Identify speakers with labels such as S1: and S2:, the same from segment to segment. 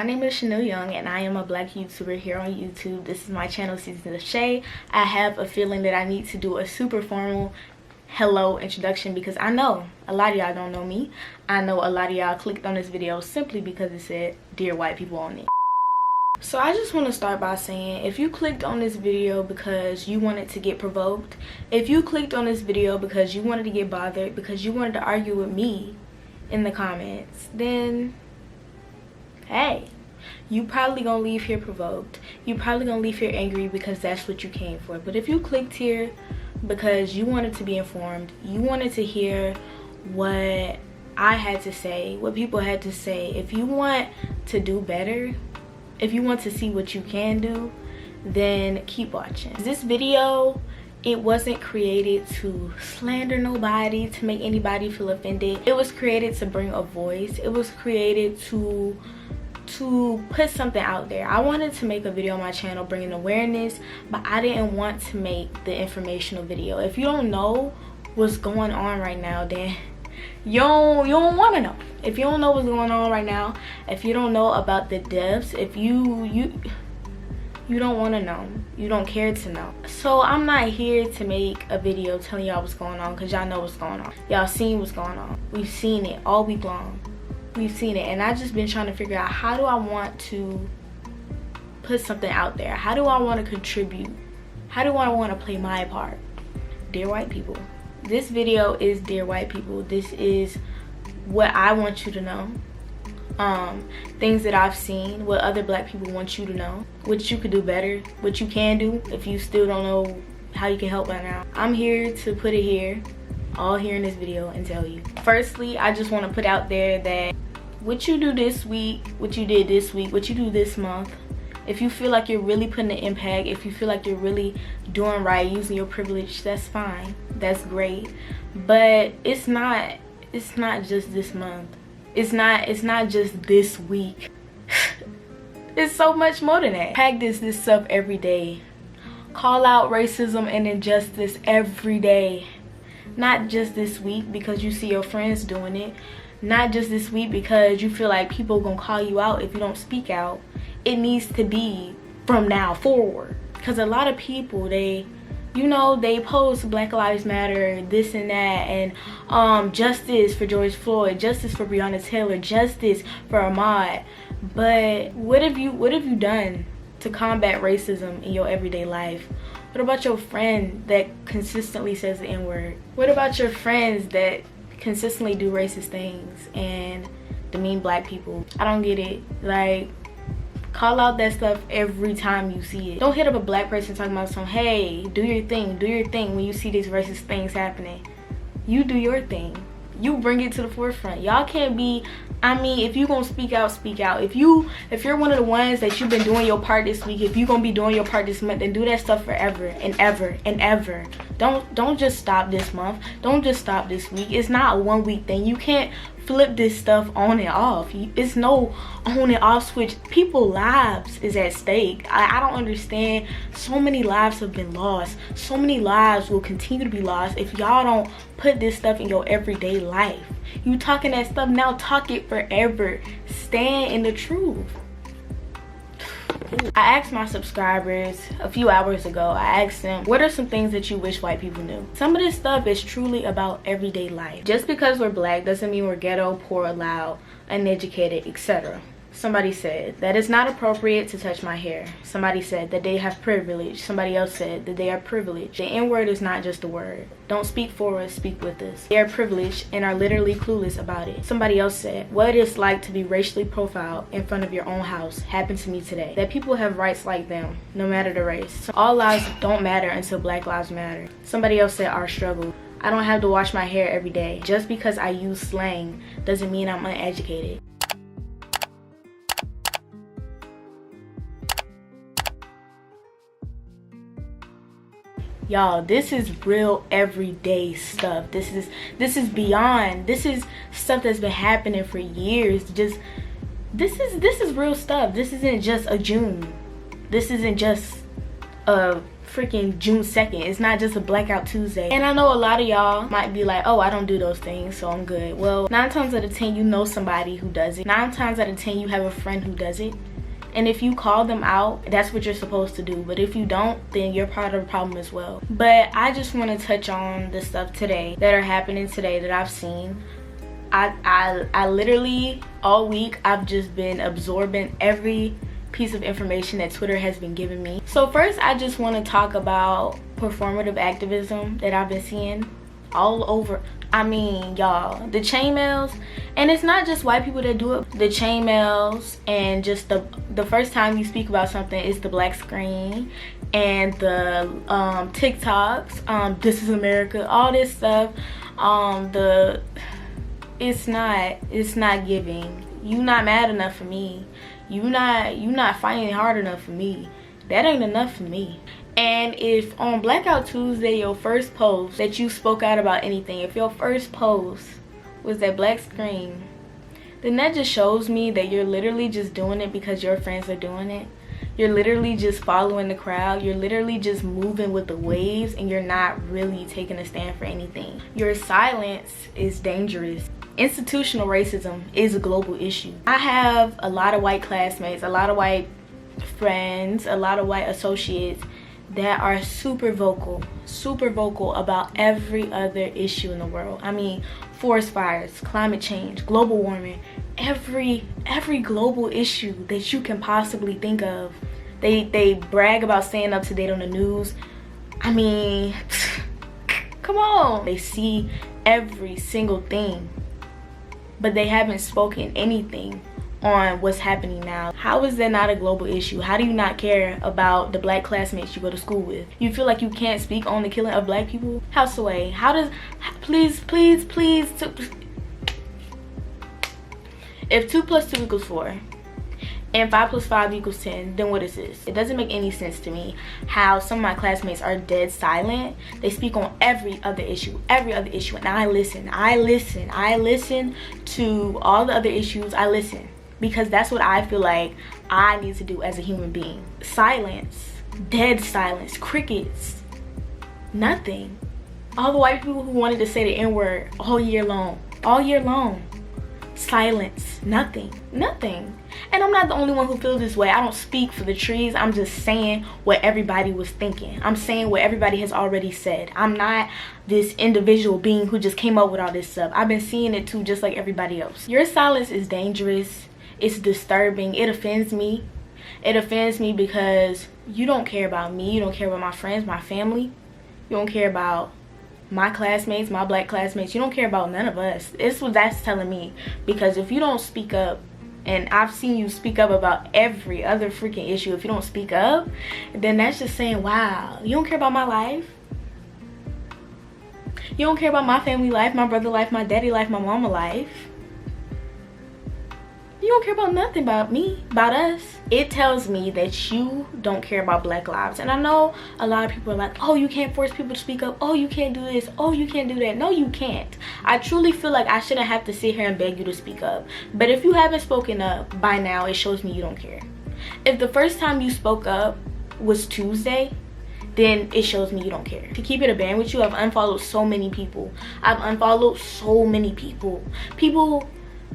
S1: My name is Chanel Young and I am a black YouTuber here on YouTube. This is my channel, Season of Shay. I have a feeling that I need to do a super formal hello introduction because I know a lot of y'all don't know me. I know a lot of y'all clicked on this video simply because it said Dear White People on it. So I just want to start by saying, if you clicked on this video because you wanted to get provoked, if you clicked on this video because you wanted to get bothered, because you wanted to argue with me in the comments, then hey, you probably gonna leave here provoked. You probably gonna leave here angry because that's what you came for. But if you clicked here because you wanted to be informed, you wanted to hear what I had to say, what people had to say, if you want to do better, if you want to see what you can do, then keep watching. This video, it wasn't created to slander nobody, to make anybody feel offended. It was created to bring a voice. It was created to put something out there. I wanted to make a video on my channel bringing awareness, but I didn't want to make the informational video. If you don't know what's going on right now, then you don't want to know. If you don't know what's going on right now, if you don't know about the deaths, if you don't want to know, you don't care to know. So I'm not here to make a video telling y'all what's going on, because y'all know what's going on. Y'all seen what's going on. We've seen it all week long. We've seen it, and I've just been trying to figure out, how do I want to put something out there? How do I want to contribute? How do I want to play my part? Dear white people, this video is Dear White People. This is what I want you to know. Things that I've seen, what other black people want you to know, what you could do better, what you can do if you still don't know how you can help right now. I'm here to put it here, all here in this video, and tell you. Firstly, I just want to put out there that what you do this week, what you did this week, what you do this month, if you feel like you're really putting an impact, if you feel like you're really doing right, using your privilege, that's fine, that's great. But it's not just this month. It's not just this week. It's so much more than that. Practice this stuff every day. Call out racism and injustice every day. Not just this week because you see your friends doing it. Not just this week because you feel like people gonna call you out if you don't speak out. It needs to be from now forward. Because a lot of people, they post Black Lives Matter, this and that, and justice for George Floyd, justice for Breonna Taylor, justice for Ahmaud. But what have you done to combat racism in your everyday life? What about your friend that consistently says the N-word? What about your friends that consistently do racist things and demean black people? I don't get it. Like, call out that stuff every time you see it. Don't hit up a black person talking about some, hey, do your thing when you see these racist things happening. You do your thing. You bring it to the forefront. Y'all can't be, if you gonna speak out, speak out. If you're one of the ones that you've been doing your part this week, if you gonna be doing your part this month, then do that stuff forever and ever and ever. Don't just stop this month. Don't just stop this week. It's not a 1 week thing. You can't flip this stuff on and off. It's no on and off switch. People's lives is at stake. I don't understand. So many lives have been lost. So many lives will continue to be lost if y'all don't put this stuff in your everyday life. You talking that stuff now, talk it forever. Stand in the truth. I asked my subscribers a few hours ago, I asked them, what are some things that you wish white people knew? Some of this stuff is truly about everyday life. Just because we're black doesn't mean we're ghetto, poor, loud, uneducated, etc. Somebody said that it's not appropriate to touch my hair. Somebody said that they have privilege. Somebody else said that they are privileged. The N-word is not just a word. Don't speak for us, speak with us. They are privileged and are literally clueless about it. Somebody else said, what it's like to be racially profiled in front of your own house happened to me today. That people have rights like them, no matter the race. So all lives don't matter until Black Lives Matter. Somebody else said, our struggle. I don't have to wash my hair every day. Just because I use slang doesn't mean I'm uneducated. Y'all, this is real everyday stuff. This is beyond. This is stuff that's been happening for years. This is real stuff. This isn't just a June. This isn't just a freaking June 2nd. It's not just a blackout Tuesday. And I know a lot of y'all might be like, oh, I don't do those things, so I'm good. Well, 9 times out of 10 you know somebody who does it. 9 times out of 10 you have a friend who does it. And if you call them out, that's what you're supposed to do. But if you don't, then you're part of the problem as well. But I just want to touch on the stuff today that are happening today that I've seen. I literally all week I've just been absorbing every piece of information that Twitter has been giving me. So first, I just want to talk about performative activism that I've been seeing all over. I mean, y'all, the chainmails, and it's not just white people that do it. The chainmails, and just the first time you speak about something is the black screen, and the TikToks, This Is America, all this stuff. It's not giving. You not mad enough for me. You not fighting hard enough for me. That ain't enough for me. And if on Blackout Tuesday your first post that you spoke out about anything, if your first post was that black screen, then that just shows me that you're literally just doing it because your friends are doing it. You're literally just following the crowd. You're literally just moving with the waves, and you're not really taking a stand for anything. Your silence is dangerous. Institutional racism is a global issue. I have a lot of white classmates, a lot of white friends, a lot of white associates that are super vocal about every other issue in the world. I mean, forest fires, climate change, global warming, every global issue that you can possibly think of. They brag about staying up to date on the news. I mean, come on. They see every single thing, but they haven't spoken anything on what's happening now. How is that not a global issue? How do you not care about the black classmates you go to school with? You feel like you can't speak on the killing of black people? House away. How does, please. If 2 + 2 = 4 and 5 + 5 = 10, then what is this? It doesn't make any sense to me how some of my classmates are dead silent. They speak on every other issue, and I listen to all the other issues. I listen, because that's what I feel like I need to do as a human being. Silence, dead silence, crickets, nothing. All the white people who wanted to say the N-word all year long, silence, nothing. And I'm not the only one who feels this way. I don't speak for the trees. I'm just saying what everybody was thinking. I'm saying what everybody has already said. I'm not this individual being who just came up with all this stuff. I've been seeing it too, just like everybody else. Your silence is dangerous. It's disturbing. It offends me. It offends me because you don't care about me. You don't care about my friends, my family. You don't care about my classmates, my black classmates. You don't care about none of us. It's what that's telling me. Because if you don't speak up, and I've seen you speak up about every other freaking issue, if you don't speak up, then that's just saying, wow, you don't care about my life. You don't care about my family life, my brother life, my daddy life, my mama life. You don't care about nothing about me, about us. It tells me that you don't care about black lives. And I know a lot of people are like, oh, you can't force people to speak up. Oh, you can't do this. Oh, you can't do that. No, you can't. I truly feel like I shouldn't have to sit here and beg you to speak up. But if you haven't spoken up by now, it shows me you don't care. If the first time you spoke up was Tuesday, then it shows me you don't care. To keep it a band with you, I've unfollowed so many people. People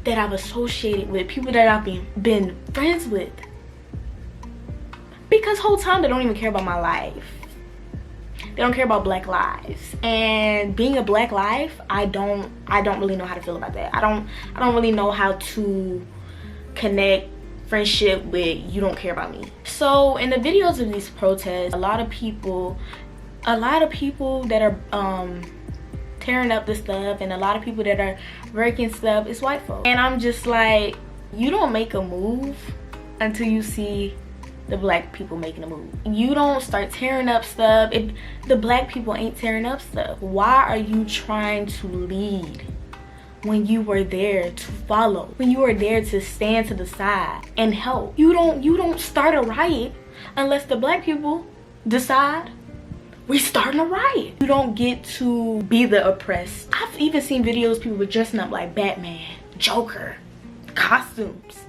S1: that I've associated with, people that I've been friends with, because whole time they don't even care about my life. They don't care about black lives. And being a black life, I don't really know how to feel about that. I don't really know how to connect friendship with you don't care about me. So in the videos of these protests, a lot of people that are tearing up the stuff, and a lot of people that are breaking stuff, is white folk. And I'm just like, you don't make a move until you see the black people making a move. You don't start tearing up stuff if the black people ain't tearing up stuff. Why are you trying to lead when you were there to follow, when you were there to stand to the side and help? You don't start a riot unless the black people decide we starting a riot. You don't get to be the oppressed. I've even seen videos people were dressing up like Batman, Joker, costumes.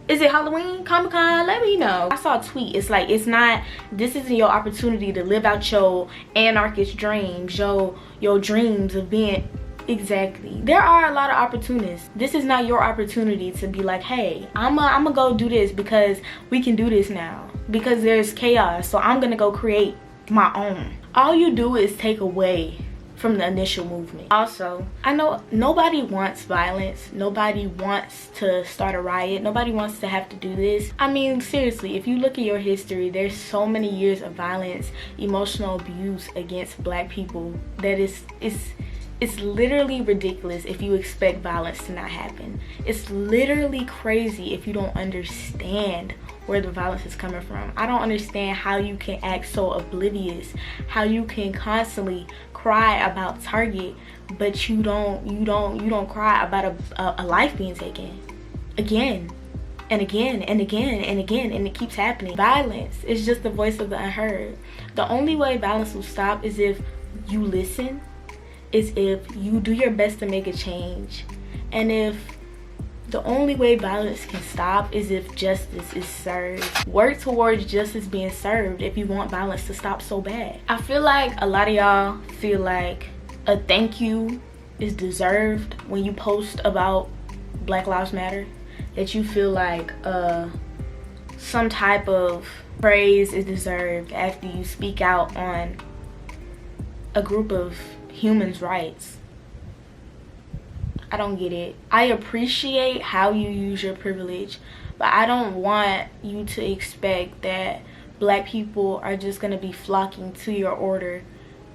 S1: Is Is it Halloween? Comic-Con? Let me know. I saw a tweet. It's like, this isn't your opportunity to live out your anarchist dreams, your dreams of being. Exactly. There are a lot of opportunists. This is not your opportunity to be like, hey, I'm gonna go do this because we can do this now. Because there's chaos, so I'm gonna go create my own. All you do is take away from the initial movement. Also, I know nobody wants violence. Nobody wants to start a riot. Nobody wants to have to do this. I mean, seriously, if you look at your history, there's so many years of violence, emotional abuse against Black people that it's literally ridiculous if you expect violence to not happen. It's literally crazy if you don't understand where the violence is coming from. I don't understand how you can act so oblivious, how you can constantly cry about Target, but you don't cry about a life being taken again and again and again and again, and it keeps happening. Violence is just the voice of the unheard. The only way violence will stop is if you listen, is if you do your best to make a change, and if the only way violence can stop is if justice is served. Work towards justice being served if you want violence to stop so bad. I feel like a lot of y'all feel like a thank you is deserved when you post about Black Lives Matter, that you feel like some type of praise is deserved after you speak out on a group of humans' rights. I don't get it. I appreciate how you use your privilege, but I don't want you to expect that Black people are just gonna be flocking to your order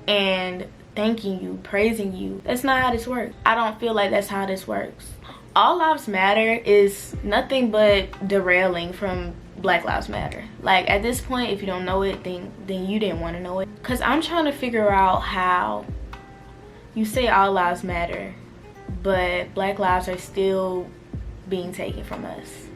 S1: and thanking you, praising you. That's not how this works. I don't feel like that's how this works. All Lives Matter is nothing but derailing from Black Lives Matter. Like, at this point, if you don't know it, then you didn't want to know it. Because I'm trying to figure out how you say all lives matter, but Black lives are still being taken from us.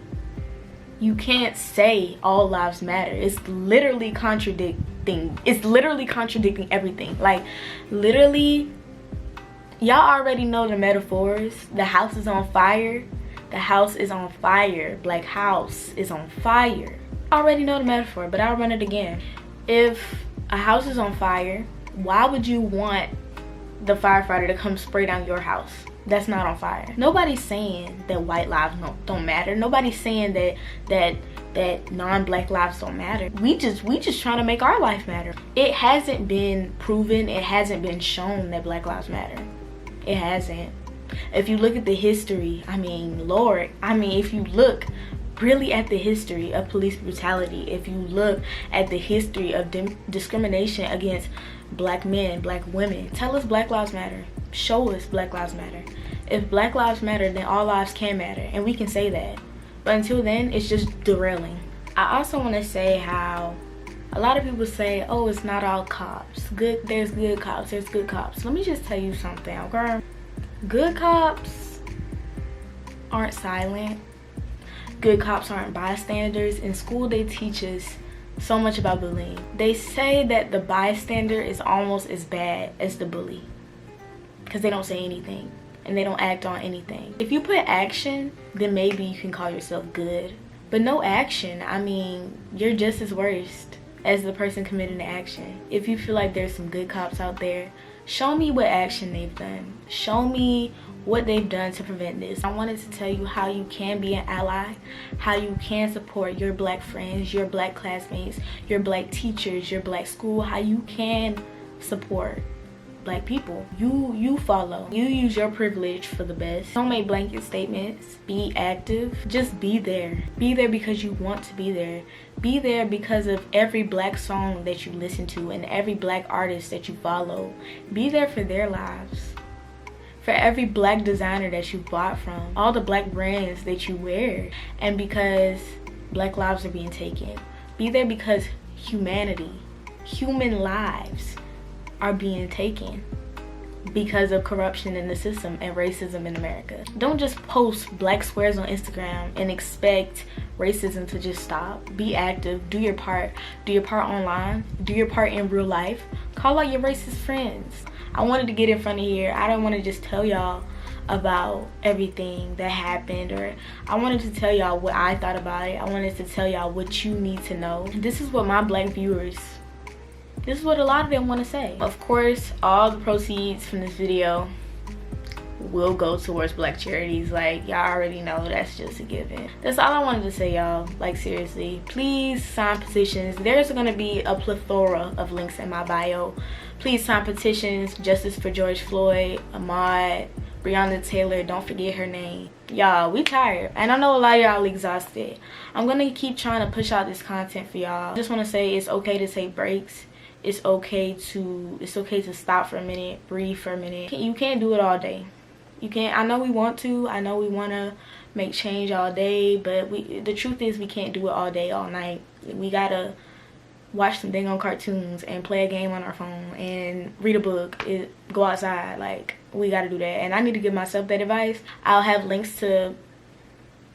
S1: You can't say all lives matter. It's literally contradicting. It's literally contradicting everything. Like, literally, y'all already know the metaphors. The house is on fire. The house is on fire. Black house is on fire. I already know the metaphor, but I'll run it again. If a house is on fire, why would you want the firefighter to come spray down your house that's not on fire? Nobody's saying that white lives don't matter. Nobody's saying that non-Black lives don't matter. We just trying to make our life matter. It hasn't been proven, it hasn't been shown that Black lives matter. It hasn't. If you look at the history, I mean, Lord, if you look really at the history of police brutality, if you look at the history of discrimination against Black men, Black women, tell us Black lives matter. Show us Black lives matter. If Black lives matter, then all lives can matter, and we can say that. But until then, it's just derailing. I also want to say how a lot of people say, oh, it's not all cops. There's good cops, there's good cops. Let me just tell you something, okay? Good cops aren't silent. Good cops aren't bystanders. In school, they teach us so much about bullying. They say that the bystander is almost as bad as the bully because they don't say anything and they don't act on anything. If you put action, then maybe you can call yourself good. But no action, I mean, you're just as worst as the person committing the action. If you feel like there's some good cops out there, show me what action they've done. Show me what they've done to prevent this. I wanted to tell you how you can be an ally, how you can support your Black friends, your Black classmates, your Black teachers, your Black school, how you can support Black people. You follow. You use your privilege for the best. Don't make blanket statements. Be active. Just be there. Be there because you want to be there. Be there because of every Black song that you listen to and every Black artist that you follow. Be there for their lives. For every Black designer that you bought from. All the Black brands that you wear. And because Black lives are being taken. Be there because humanity, human lives are being taken because of corruption in the system and racism in America. Don't just post Black squares on Instagram and expect racism to just stop. Be active, do your part online, do your part in real life. Call out your racist friends. I wanted to get in front of here. I don't want to just tell y'all about everything that happened, or I wanted to tell y'all what I thought about it. I wanted to tell y'all what you need to know. This is what my black viewers, this is what a lot of them want to say. Of course, all the proceeds from this video will go towards black charities. Like, y'all already know, that's just a given. That's all I wanted to say, y'all. Like, seriously, please sign petitions. There's gonna be a plethora of links in my bio. Please sign petitions. Justice for George Floyd, Ahmaud, Breonna Taylor, don't forget her name. Y'all, we tired, and I know a lot of y'all exhausted. I'm gonna keep trying to push out this content for y'all. I just want to say it's okay to take breaks. It's okay to stop for a minute, breathe for a minute. You can't do it all day. You can't. I know we want to. I know we want to make change all day, but the truth is we can't do it all day, all night. We gotta watch some dang on cartoons and play a game on our phone and read a book, go outside. Like, we gotta do that. And I need to give myself that advice. I'll have links to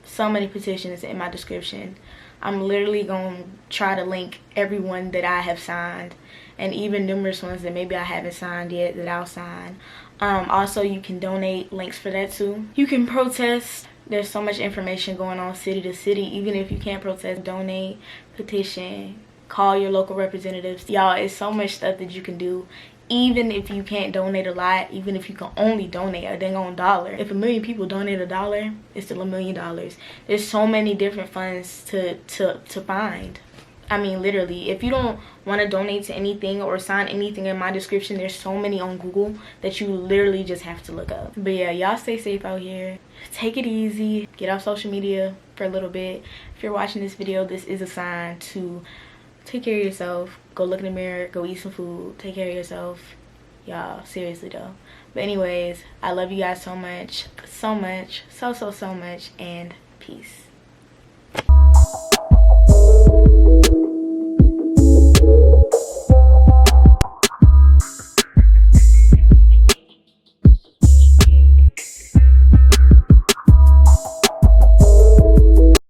S1: so many petitions in my description. I'm literally gonna try to link everyone that I have signed, and even numerous ones that maybe I haven't signed yet that I'll sign. Also, you can donate, links for that too. You can protest. There's so much information going on city to city. Even if you can't protest, donate, petition, call your local representatives. Y'all, it's so much stuff that you can do. Even if you can't donate a lot, even if you can only donate a dang on $1. If 1 million people donate $1, it's still $1 million. There's so many different funds to find. I mean, literally, if you don't want to donate to anything or sign anything in my description, there's so many on Google that you literally just have to look up. But yeah, y'all stay safe out here. Take it easy. Get off social media for a little bit. If you're watching this video, this is a sign to take care of yourself. Go look in the mirror. Go eat some food. Take care of yourself. Y'all, seriously though. But anyways, I love you guys so much. So much. So much. And peace.